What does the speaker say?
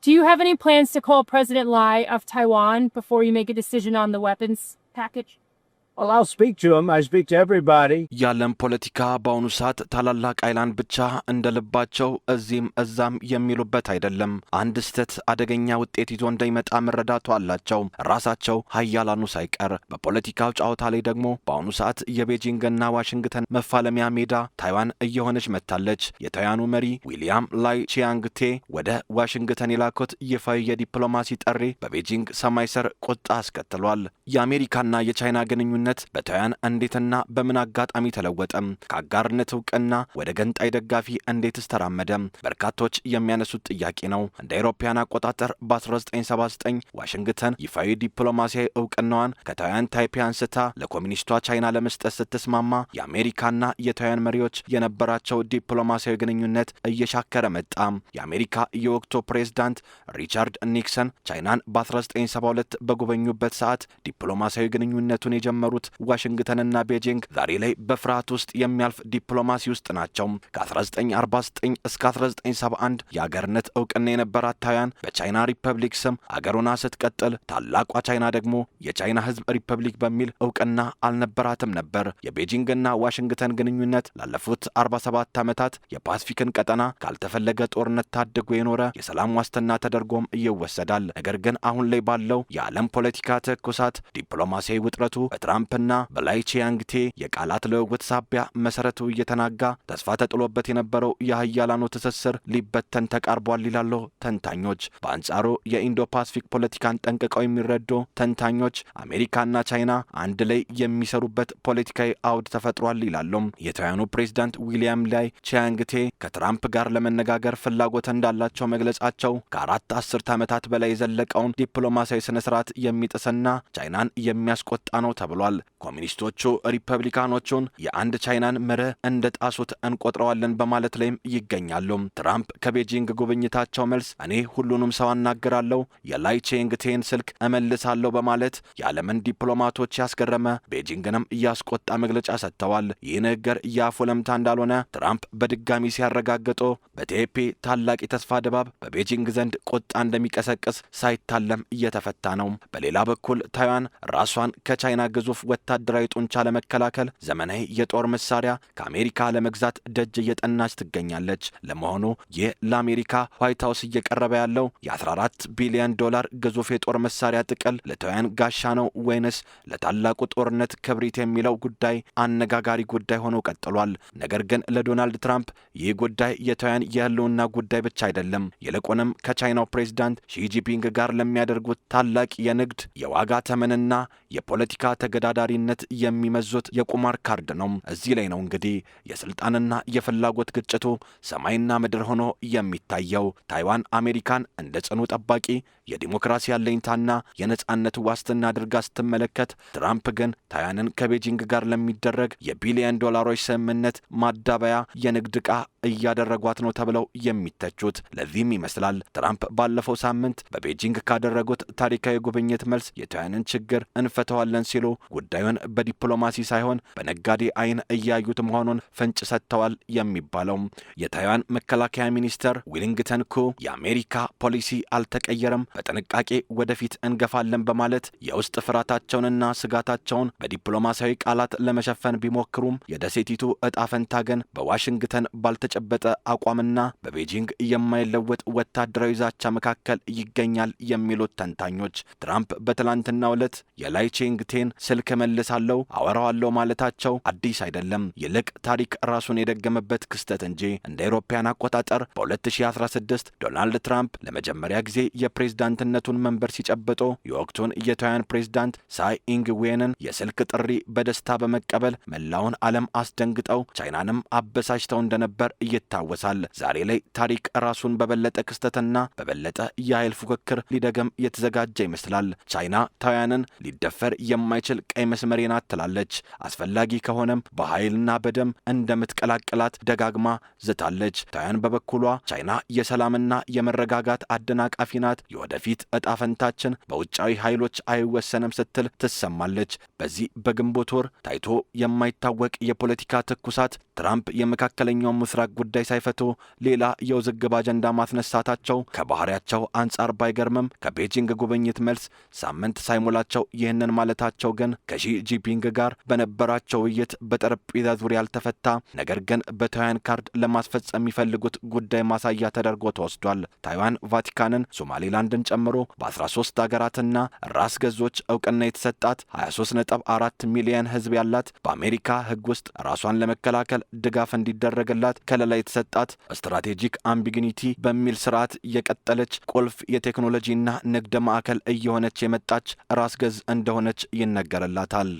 Do you have any plans to call President Lai of Taiwan before you make a decision on the weapons package? Well, I'll speak to him. I speak to everybody. ያለም ፖለቲካ በአሁኑ ሰዓት ታላላቅ አይላን ብቻ እንደልባቸው እዚህም እዛም የሚሉበት አይደለም። አንድ ስህተት አደገኛ ውጤት ይዞ እንደሚመጣ መረዳቱ አላቸው ራሳቸው ሀያላኑ ሳይቀር። በፖለቲካው ጨዋታ ላይ ደግሞ በአሁኑ ሰዓት የቤጂንግና ዋሽንግተን መፋለሚያ ሜዳ ታይዋን እየሆነች መጥታለች። የታይዋኑ መሪ ዊሊያም ላይ ቺያንግቴ ወደ ዋሽንግተን የላኩት ይፋዊ የዲፕሎማሲ ጥሪ በቤጂንግ ሰማይ ስር ቁጣ አስከትሏል። የአሜሪካና የቻይና ግንኙነት በታይዋን እንዴትና በምን አጋጣሚ ተለወጠ? ከአጋርነት እውቅና ወደ ገንጣይ ደጋፊ እንዴትስ ተራመደ? በርካቶች የሚያነሱት ጥያቄ ነው። እንደ አውሮፓውያን አቆጣጠር በ1979 ዋሽንግተን ይፋዊ ዲፕሎማሲያዊ እውቅናዋን ከታይዋን ታይፔ አንስታ ለኮሚኒስቷ ቻይና ለመስጠት ስትስማማ የአሜሪካና የታይዋን መሪዎች የነበራቸው ዲፕሎማሲያዊ ግንኙነት እየሻከረ መጣ። የአሜሪካ የወቅቱ ፕሬዝዳንት ሪቻርድ ኒክሰን ቻይናን በ1972 በጎበኙበት ሰዓት ዲፕሎማሲያዊ ግንኙነቱን የጀመሩት ዋሽንግተንና ቤጂንግ ዛሬ ላይ በፍርሃት ውስጥ የሚያልፍ ዲፕሎማሲ ውስጥ ናቸው። ከ1949 እስከ 1971 የአገርነት እውቅና የነበራት ታይዋን በቻይና ሪፐብሊክ ስም አገሩና ስትቀጥል ታላቋ ቻይና ደግሞ የቻይና ሕዝብ ሪፐብሊክ በሚል እውቅና አልነበራትም ነበር። የቤጂንግና ዋሽንግተን ግንኙነት ላለፉት 47 ዓመታት የፓሲፊክን ቀጠና ካልተፈለገ ጦርነት ታድጎ የኖረ የሰላም ዋስትና ተደርጎም ይወሰዳል። ነገር ግን አሁን ላይ ባለው የዓለም ፖለቲካ ትኩሳት ዲፕሎማሲያዊ ውጥረቱ በትራምፕና በላይ ቺያንግቴ የቃላት ልውውጥ ሳቢያ መሰረቱ እየተናጋ ተስፋ ተጥሎበት የነበረው የሀያላኑ ትስስር ሊበተን ተቃርቧል ይላሉ ተንታኞች። በአንጻሩ የኢንዶ ፓሲፊክ ፖለቲካን ጠንቅቀው የሚረዱ ተንታኞች አሜሪካና ቻይና አንድ ላይ የሚሰሩበት ፖለቲካዊ አውድ ተፈጥሯል ይላሉ። የታይዋኑ ፕሬዝዳንት ዊሊያም ላይ ቺያንግቴ ከትራምፕ ጋር ለመነጋገር ፍላጎት እንዳላቸው መግለጻቸው ከአራት አስርት ዓመታት በላይ የዘለቀውን ዲፕሎማሲያዊ ስነስርዓት የሚጥስና ቻይናን የሚያስቆጣ ነው ተብሏል። ኮሚኒስቶቹ ሪፐብሊካኖቹን የአንድ ቻይናን መርህ እንደ ጣሱት እንቆጥረዋለን በማለት ላይም ይገኛሉ። ትራምፕ ከቤጂንግ ጉብኝታቸው መልስ እኔ ሁሉንም ሰው አናግራለሁ፣ የላይ ቺያንግቴን ስልክ እመልሳለሁ በማለት የዓለምን ዲፕሎማቶች ያስገረመ ቤጂንግንም እያስቆጣ መግለጫ ሰጥተዋል። ይህ ንግግር የአፉ ለምታ እንዳልሆነ ትራምፕ በድጋሚ ሲያረጋግጡ በቴፔ ታላቅ የተስፋ ድባብ በቤጂንግ ዘንድ ቁጣ እንደሚቀሰቅስ ሳይታለም እየተፈታ ነው። በሌላ በኩል ታይዋን ራሷን ከቻይና ግዙፍ ወታደራዊ ጡንቻ ለመከላከል ዘመናዊ የጦር መሳሪያ ከአሜሪካ ለመግዛት ደጅ እየጠናች ትገኛለች። ለመሆኑ ይህ ለአሜሪካ ዋይት ሃውስ እየቀረበ ያለው የ14 ቢሊዮን ዶላር ግዙፍ የጦር መሳሪያ ጥቅል ለታይዋን ጋሻ ነው ወይንስ ለታላቁ ጦርነት ክብሪት የሚለው ጉዳይ አነጋጋሪ ጉዳይ ሆኖ ቀጥሏል። ነገር ግን ለዶናልድ ትራምፕ ይህ ጉዳይ የታይዋን የህልውና ጉዳይ ብቻ አይደለም። ይልቁንም ከቻይናው ፕሬዝዳንት ሺጂፒንግ ጋር ለሚያደርጉት ታላቅ የንግድ የዋጋ ተመንና የፖለቲካ ተገዳዳሪነት የሚመዙት የቁማር ካርድ ነው። እዚህ ላይ ነው እንግዲህ የስልጣንና የፍላጎት ግጭቱ ሰማይና ምድር ሆኖ የሚታየው። ታይዋን አሜሪካን እንደ ጽኑ ጠባቂ የዲሞክራሲ አለኝታና የነጻነት ዋስትና አድርጋ ስትመለከት፣ ትራምፕ ግን ታይዋንን ከቤጂንግ ጋር ለሚደረግ የቢሊዮን ዶላሮች ስምምነት ማዳበያ የንግድ ዕቃ እያደረጓት ነው ተብለው የሚተቹት። ለዚህም ይመስላል ትራምፕ ባለፈው ሳምንት በቤጂንግ ካደረጉት ታሪካዊ ጉብኝት መልስ የታይዋንን ችግር እንፈተዋለን ሲሉ ጉዳዩን በዲፕሎማሲ ሳይሆን በነጋዴ አይን እያዩት መሆኑን ፍንጭ ሰጥተዋል የሚባለው። የታይዋን መከላከያ ሚኒስተር ዊሊንግተን ኩ የአሜሪካ ፖሊሲ አልተቀየረም፣ በጥንቃቄ ወደፊት እንገፋለን በማለት የውስጥ ፍርሃታቸውንና ስጋታቸውን በዲፕሎማሲያዊ ቃላት ለመሸፈን ቢሞክሩም የደሴቲቱ እጣ ፈንታ ግን በዋሽንግተን ባልተጨበጠ አቋምና በቤጂንግ የማይለወጥ ወታደራዊ ዛቻ መካከል ይገኛል የሚሉት ተንታኞች ትራምፕ በትላንትናው ዕለት የላይ ቺያንግቴን ስልክ መልሳለሁ አወራዋለሁ ማለታቸው አዲስ አይደለም። ይልቅ ታሪክ ራሱን የደገመበት ክስተት እንጂ። እንደ አውሮፓውያን አቆጣጠር በ2016 ዶናልድ ትራምፕ ለመጀመሪያ ጊዜ የፕሬዝዳንትነቱን መንበር ሲጨብጡ የወቅቱን የታይዋን ፕሬዝዳንት ሳይ ኢንግ ዌንን የስልክ ጥሪ በደስታ በመቀበል መላውን ዓለም አስደንግጠው ቻይናንም አበሳጭተው እንደነበር ይታወሳል። ዛሬ ላይ ታሪክ ራሱን በበለጠ ክስተትና በበለጠ የኃይል ፉክክር ሊደገም የተዘጋጀ ይመስላል። ቻይና ታይዋንን ሊደፈር የማይችል ቀይ ቀይ መስመሬ ናት ትላለች። አስፈላጊ ከሆነም በኃይልና በደም እንደምትቀላቅላት ደጋግማ ዝታለች። ታይዋን በበኩሏ ቻይና የሰላምና የመረጋጋት አደናቃፊ ናት፣ የወደፊት እጣ ፈንታችን በውጫዊ ኃይሎች አይወሰንም ስትል ትሰማለች። በዚህ በግንቦት ወር ታይቶ የማይታወቅ የፖለቲካ ትኩሳት ትራምፕ የመካከለኛው ምስራቅ ጉዳይ ሳይፈቱ ሌላ የውዝግብ አጀንዳ ማስነሳታቸው ከባህሪያቸው አንጻር ባይገርምም ከቤጂንግ ጉብኝት መልስ ሳምንት ሳይሞላቸው ይህንን ማለታቸው ግን ከሺ ጂንፒንግ ጋር በነበራቸው ውይይት በጠረጴዛ ዙሪያ ያልተፈታ ነገር ግን በታይዋን ካርድ ለማስፈጸም የሚፈልጉት ጉዳይ ማሳያ ተደርጎ ተወስዷል። ታይዋን ቫቲካንን፣ ሶማሌላንድን ጨምሮ በ13 ሀገራትና ራስ ገዞች እውቅና የተሰጣት 23.4 ሚሊዮን ሕዝብ ያላት በአሜሪካ ሕግ ውስጥ ራሷን ለመከላከል ድጋፍ እንዲደረግላት ከለላ የተሰጣት ስትራቴጂክ አምቢግኒቲ በሚል ስርዓት የቀጠለች ቁልፍ የቴክኖሎጂና ንግድ ማዕከል እየሆነች የመጣች ራስ ገዝ እንደሆነች ይነገርላታል።